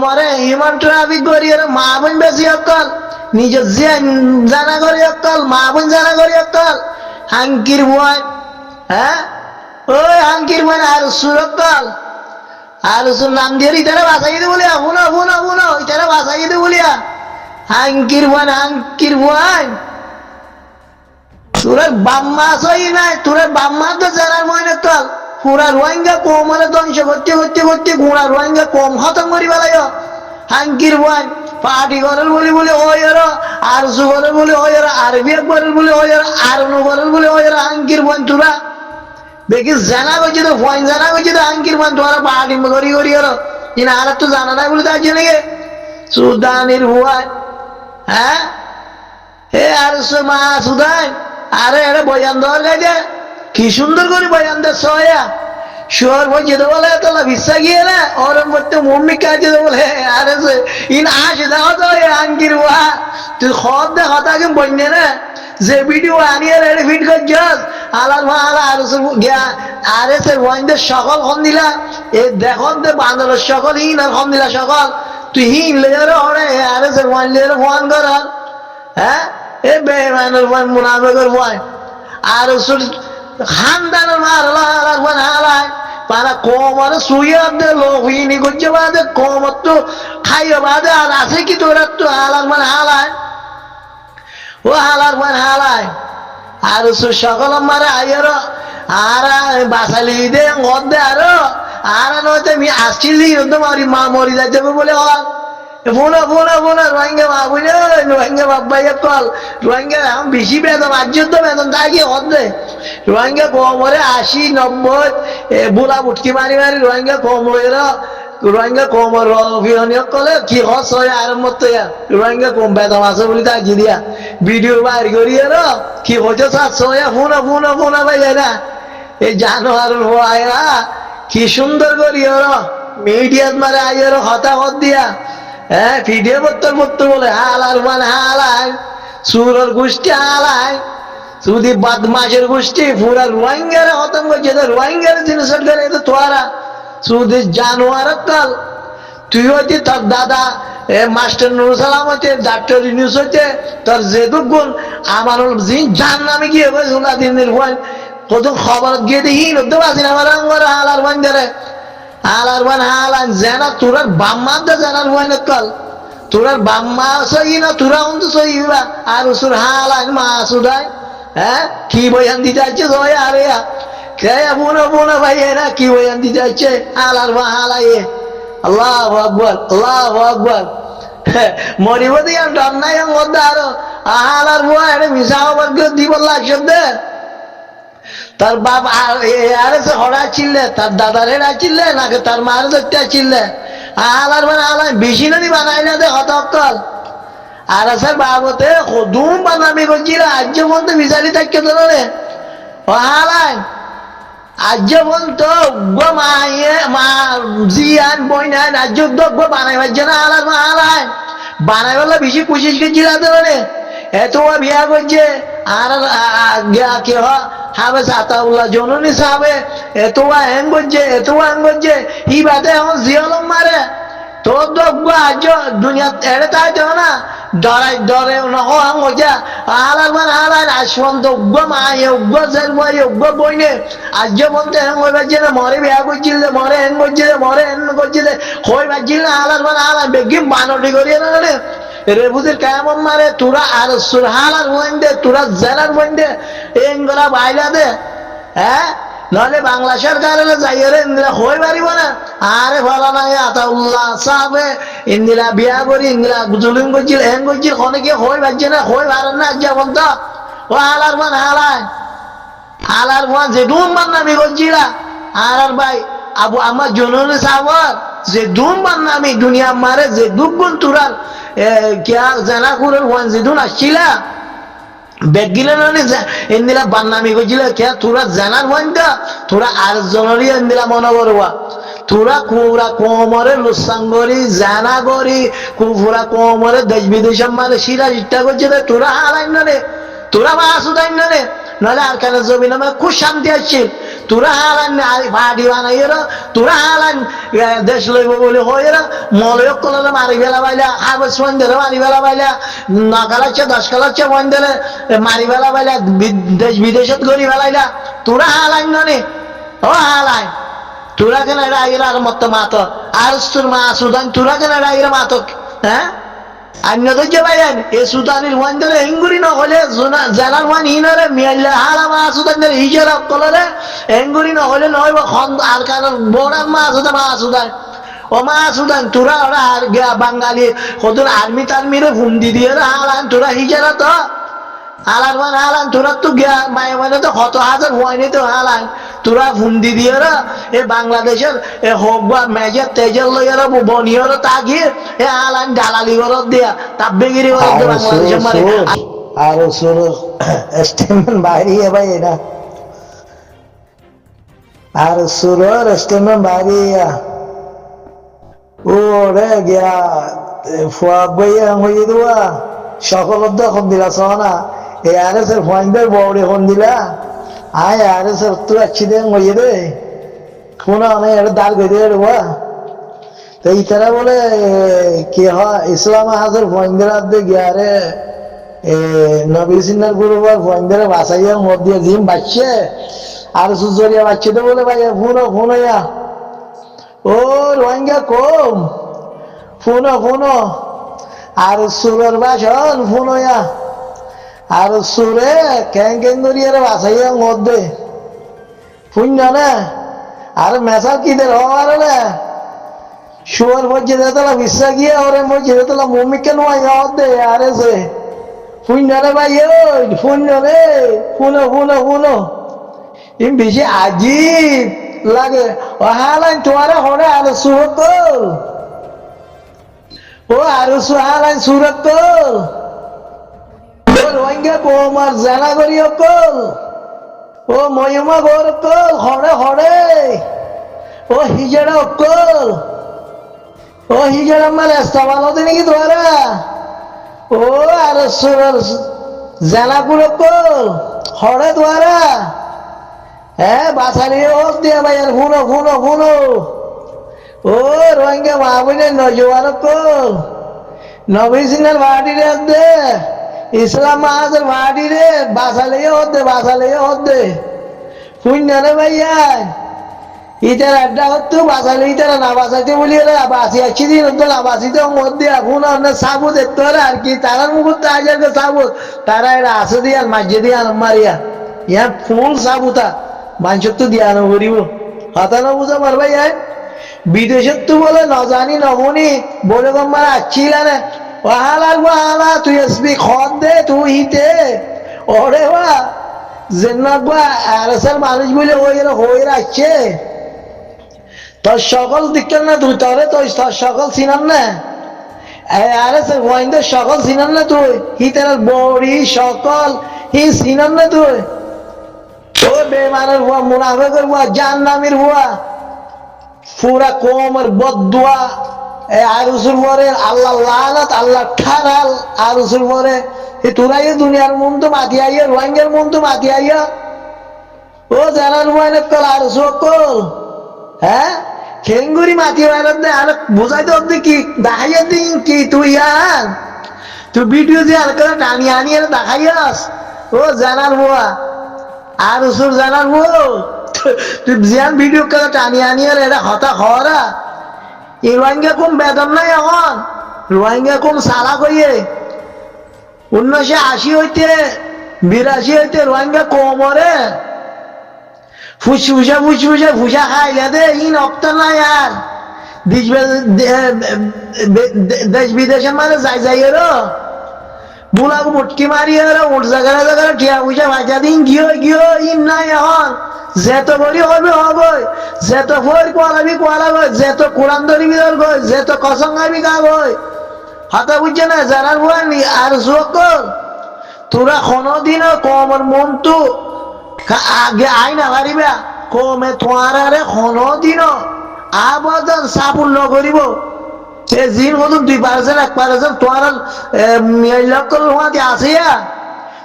কোমরে human traffic করি মা বোন বেশি অকল নিজের জানা করি অকল মা বোন জানা করি অকল হাঙ্কির বয় হ্যাঁ ওই হাঙ্কির বয় আর সুরকল আর সুর নাম দিয়ে ইতারা বাসাই দে বলিয়া শুনো শুনো শুনো ইতারা বাসাই দে বলিয়া হাঙ্কির বয় তোর বাম্মা সই নাই তোর বাম্মা তো জানার মনে কল পুরা রোহিঙ্গা কোমরে ধ্বংস করতে করতে করতে গুড়া রোহিঙ্গা কম খতম করি বেলায় হাঙ্কির বয় পার্টি করার বলি বলে ওই আর সুগরের বলে ওই আরবি একবারের বলে ওই আর নগরের বলে ওই হাঙ্কির বয় তোরা দেখি জানা করছি তো ফোন জানা করছি তো হাঙ্কির বয় তোরা পার্টি করি করি কিনা আর তো জানা নাই বলে তার জন্য সুদানির ভুয়ায় হ্যাঁ হে আর মা সুদান আরে আরে বয়ান দেওয়ার গাইছে কি সুন্দর করে বয়ান দে সয়া শুয়ার বই যেতে বলে তোলা বিশ্বাস গিয়ে না ওরম করতে মম্মি কাজে বলে আরে ইন আসে দাও তো আঙ্কির ওয়া তুই খদ দে হতাকে বন্যে না যে ভিডিও আনিয়ে রেডি ফিট করছস আলার মা আলা আর গিয়া আরে সে ওয়াইনদের সকল খন দিলা এ দেখত দে বান্দরের সকল হিন আর খন দিলা সকল তুই হিন লেয়ারে হরে আরে সে ওয়াইন লেয়ারে ফোন কর হ্যাঁ এ বেমানের ফোন মুনাফেকের ফোন আর খানদানের মার হালাই পারা কোমরে শুয়ে দে লোহিনী করছে বাদে কোমর তো খাইয়ে বাদে আর আছে কি তোর তো হালার মানে হালায় ও হালার মানে হালায় আর সকল মারে আইয়ার আর বাসালি দে গদ দে আর নয়তো আমি আসছিলি মারি মা মরি যাচ্ছে বলে হল বোনা বোনা বোনা রোহিঙ্গা মা বুঝে রোহিঙ্গা বাবাই কল রোহিঙ্গা এখন বেশি বেতন আজ তো বেতন তাই কি হচ্ছে রোহিঙ্গা কোমরে 80-90 বুলা মুটকি মারি মারি রোহিঙ্গা কোমরের রোহিঙ্গা কোমর অভিনয় কলে কি হস হয় আর মতো রোহিঙ্গা কম বেতন আছে বলে তাই দিয়া ভিডিও বাইর করি কি হচ্ছে 700 ফোনা ফোনা ফোনা ভাই না এই জানোয়ার ভাইরা কি সুন্দর করি মিডিয়াত মারে আইয়ার হতাহত দিয়া হ্যাঁ ভিডিও করতে বলে হালার মানে হালায় সুরের গোষ্ঠী হালায় শুধু বদমাশের গোষ্ঠী পুরা রোহিঙ্গারে খতম করছে রোহিঙ্গারে জিনিস করে তোরা শুধু জানোয়ার কাল তুই হইতে তোর দাদা মাস্টার নুরুল সালাম হইতে ডাক্তার ইউনূস হইতে তোর যেদুক গুণ আমার জান নামে গিয়ে ওলা দিনের ভয় কত খবর গিয়ে দেখি নদ্য বাসি আমার হালার বান্ধে হালার বান হালান জেনা তোরার বাম্মা দে জেনার ভয় নকল তোরার বাম্মা সই না তোরা অন্ত সই আর উসুর হালান মা সুদাই হ্যাঁ কি বয়ান দিতে যাচ্ছে সবাই আরে কে বোনা বোনা ভাই এরা কি বয়ান দিতে যাচ্ছে হালার মা হালাই আল্লাহু আকবার আল্লাহু আকবার মরিব দিয়া ডর নাই মধ্যে আরো হালার বুয়া এটা মিশা খবর দিব লাগছে তার বাপ আরে সে হরা চিল্লে তার দাদার হেরা চিল্লে নাকি তার মার ধরতে চিল্লে হালার মানে হালাই বেশি নদী বানাই না দে হতকল আর স্যার বাবতে দুম বানামি করছিল আজ বলতো বিচারি থাকতে তো রে ও হালাই আজ বলতো মাইয়ে মা জিয়ান বইনান আজ বানাই পারছে না হালার মা হালাই বানাই বললে বেশি কোশিস করছিল তো রে এত বিয়া করছে আর কে হবে সাতাউল্লাহ জননী সাহেবে এত হ্যাং করছে এত হ্যাং করছে ই বাদে এখন জিয়ালম মারে তোর তো আজ দুনিয়া এড়ে তাই তো না ডরাই ডরে নহং হইছে হালার মানে হালার আসন্ত উগ্র মায়ে উগ্র জেল বই উগ্র বইনে আজ বলতে হ্যাং হয়ে পারছে না মরে বিয়া করছিল মরে হ্যাং করছিল মরে হ্যাং করছিল হয়ে পারছিল না হালার মানে হালার বেগি বানটি করিয়ে না রে রেবুদের কেমন মারে তোরা আর সুরহালার বইন্দে তোরা জেলার বইন্দে এঙ্গলা বাইলা দে হ্যাঁ নহলে বাংলা সরকারের যাইরে ইন্দিরা হয়ে পারিব না আরে ভালো নাই আতাউল্লাহ সাহেবে ইন্দিরা বিয়া করি ইন্দিরা জুলুম করছিল হ্যাং করছিল অনেকে হয়ে পারছে না হয়ে পারেন না আজ বলতো ও হালার মান হালায় হালার মান যে ডুম মান নামি করছিল আর ভাই আবু আমার জননী সাহর যে ডুম মান নামি দুনিয়া মারে যে দুগুণ তুরার क्या জানা করে ওয়ান জিদুন আসছিলা বেগিলে নানি ইন্দিরা বান্নামি কইছিল কে তোরা জানার ওয়ানটা তোরা আর জনরি ইন্দিরা মনে করবা তোরা কুরা কোমরে লুসাঙ্গরি জানা করি কুফুরা কোমরে দেশ বিদেশ মারে শিরা ইচ্ছা করছে তোরা হারাই না রে তোরা মা আসুদাই না রে নাহলে আর কেন জমি নামে খুব শান্তি আসছে তোরা হালান পার্টি বানাইয়ের তোরা হালান দেশ লইব বলে হইয়ের মলয়ক কলরে মারি ফেলা পাইলা হাবস বন্ধের মারি ফেলা পাইলা নকালাচ্ছে 10 কালাচ্ছে বন্ধের মারি ফেলা পাইলা দেশ বিদেশত গড়ি ফেলাইলা তোরা হালান ননে ও হালান তোরা কেন রাগের আর মত মাত আর তোর মা সুদান তোরা কেন রাগের মাতক হ্যাঁ অন্য তো যে ভাইয়ান এ সুদানির ওয়ান্ডারে এঙ্গুরি না হলে জানার ওয়ান হিনারে মিয়াল্লা হালা মা সুদানের হিজরা কলরে এঙ্গুরি না হলে নয় বা খন্দ আর কারণ বড় মা সুদান ও মা সুদান তোরা ওরা আর বাঙালি কত আর্মি টার্মিরে হুন্দি দিয়ে হালান তোরা হিজরা তো হালান মানে হালান তোরা তো গিয়া মায়ে মানে তো কত হাজার হয়নি তো হালান তোরা হুন্দি দিয়ে এ বাংলাদেশের এ হোক বা মেজর তেজের লইয়ার বনিয়র তাগিয়ে এ হালান ডালালি গরত দিয়া তাব্বেগিরি গরত দিয়ে বাংলাদেশের মারে আর সুর স্টেটমেন্ট বাইরে ভাই এটা আর সুর স্টেটমেন্ট বাইরে ও রে গিয়া ফুয়াক ভাইয়া হয়ে দেওয়া সকল এখন দিলা সহনা এ আর এস এর ফয়েন্ডের বড় এখন দিলা আয় আর এস এর তো अच्छी দেন হয়ে দে কোন অনেক এটা দাল গেদে দেওয়া তো এই তারা বলে কি হয় ইসলাম হাজার ফয়েন্ডের আদে গিয়া রে নবী সিনার গুরুবার ফয়েন্ডের বাসাইয়া মদ দিয়ে জিম বাচ্চে আর সুজরিয়া বাচ্চে তো বলে ভাই ফোন ইয়া ও রোহিঙ্গা কম ফোন আর সুরের বাসন ফোন ইয়া আর সুরে ক্যাং করিয়ার বাসাইয়া মধ্যে ফুন না আর মেসাল কি দের হওয়ার না শুয়ার মসজিদে তোলা বিশ্বাস গিয়ে ওরে মসজিদে তোলা মমিকে নোয়াই মধ্যে আর এসে ফুন রে ভাই ওই ফোন রে ফুনো ইম বেশি আজিব লাগে ও হালান তোমার হরে আর সুরকল ও আর সুহালান সুরকল রোহিঙ্গা কোমার জানা করি অকল ও মহিমা গোর অকল হরে ও হিজড়া অকল ও হিজড়া মানে ইস্তেমাল হতে নাকি তোরা ও আর জানা করে অকল হরে তোরা হ্যাঁ বাসালি হোক দিয়া ভাই আর ফুনো ও রোহিঙ্গা মাহবুবে নজওয়ান অকল নবী সিনার বাড়ি রে দে ইসলাম মাহাজের বাড়ি রে বাসালে হতে পুণ্য রে ভাইয়া ইতার আড্ডা হতো বাসালে ইতারা না বাসাইতে বলি বাসি আছি দিন হতো না বাসিতে মধ্যে এখন আপনার সাবুত দেখতে পারে আর কি তারার মুখে আজারকে সাবুত তারা এরা আসে দিয়ান মাঝে দিয়ান মারিয়া ইয়া ফুল সাবুতা মানুষের তো দিয়া নগরিব হতা না বুঝা পার ভাই বিদেশের তো বলে নজানি নমনি বলে গম্মার আসছিল না ওহালা তুই আসবি খদ দে তুই হিতে ওরে বা জেন্নাত বা আরএসএল মানুষ বলে হয়ে আসছে তোর সকল দিকের না তুই তোর সকল চিনান না আরএসএল ওয়াইন্দের সকল চিনান না তুই হিতের বড়ি সকল হি চিনান না তুই ও বেমানের হুয়া মুনাফেকের হুয়া জাহান্নামীর হুয়া পুরা কোমর বদদুয়া আর উসুল পরে আল্লাহ লানত আল্লাহ ঠানাল আর উসুল পরে তোরাই দুনিয়ার মন তো মাতি আইয়া রোহিঙ্গার মন তো মাতি আইয়া ও জানার ময়নে কল আর সকল হ্যাঁ খেঙ্গুরি মাতি বাইরে দে আর বোঝাইতে অব্দি কি দেখাইয়া দিন কি তুই আর তুই ভিডিও যে আর করে টানি আনি আর দেখাইয়াস ও জানার বুয়া আর উসুল জানার বউ তুই জিয়ান ভিডিও করে টানি আনি আর এটা হতা হরা এই রোহিঙ্গা কম বেতন নাই এখন রোহিঙ্গা কম সালা কইয়ে 1980 হইতে 82 হইতে রোহিঙ্গা কমরে ফুসফুসা খাইলে দে ইন অপ্ত নাই আর দেশ বিদেশের মানে যাই এরো বুলাক মুটকি মারি এরো উঠ জায়গা টিয়া পয়সা ভাজা দিন গিয়ে ইন নাই এখন যেত বলি হবে যেত ফোর কোয়ালাবি যেত কোরআন ধরিবি গই যেত কসঙ্গাবি গা গই হাতা বুঝছে না জানার বুয়ানি আর সকল তোরা কোনদিন কমর মন তো আগে আই না পারিবা কমে তোমার আরে কোনদিন আবদান সাপুর নগরিব সে জিন মতন 2% 1% তোমার লক্ষ হাতি আসিয়া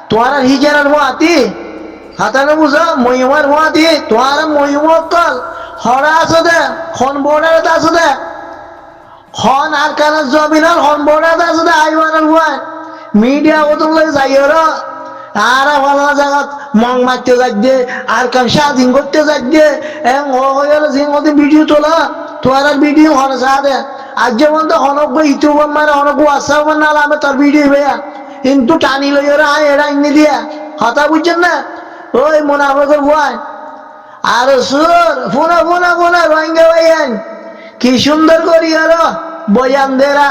তোমার হিজারার হাতি হাতানো বুঝো মহিমার হুয়া দিয়ে তোমার মহিমা কল হরা আছো দে খন বোর্ডারে আছো দে খন আর কানা জমিনার খন বোর্ডারে আছো দে আইওয়ানের হুয়া মিডিয়া ওদের লাগে যাই ওরা আর ভালো জায়গা মং মারতে যাচ্ছে আর কান স্বাধীন করতে যাচ্ছে জিঙ্গতে ভিডিও তোলা তোর আর ভিডিও হনে সাথে আজ যেমন তো হনক ইউটিউবার মানে হনক হোয়াটসঅ্যাপ না আমি তোর ভিডিও ভাইয়া কিন্তু টানি লই ওরা এরা ইনি দিয়া হতা বুঝছেন না ওই মনে আমাকে ভয় আর সুর ফোনা ফোনা ফোনা রোহিঙ্গা ভাইয়ান কি সুন্দর করি আরো বয়ান দেরা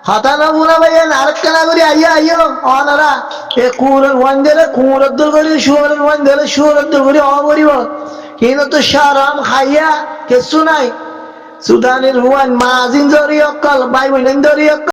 হতানা বুনা ভাইয়ান আরেকখানা করি আইয়া আইও অনারা এ কুরের ওয়ান দিলে কুরের দল করি শুয়ারের ওয়ান দিলে শুয়ারের দল করি অবরিব কিন্তু তো সারাম খাইয়া কিছু নাই সুদানের ওয়ান মাজিন জরি অক্কল বাই বোনেন জরি অক্কল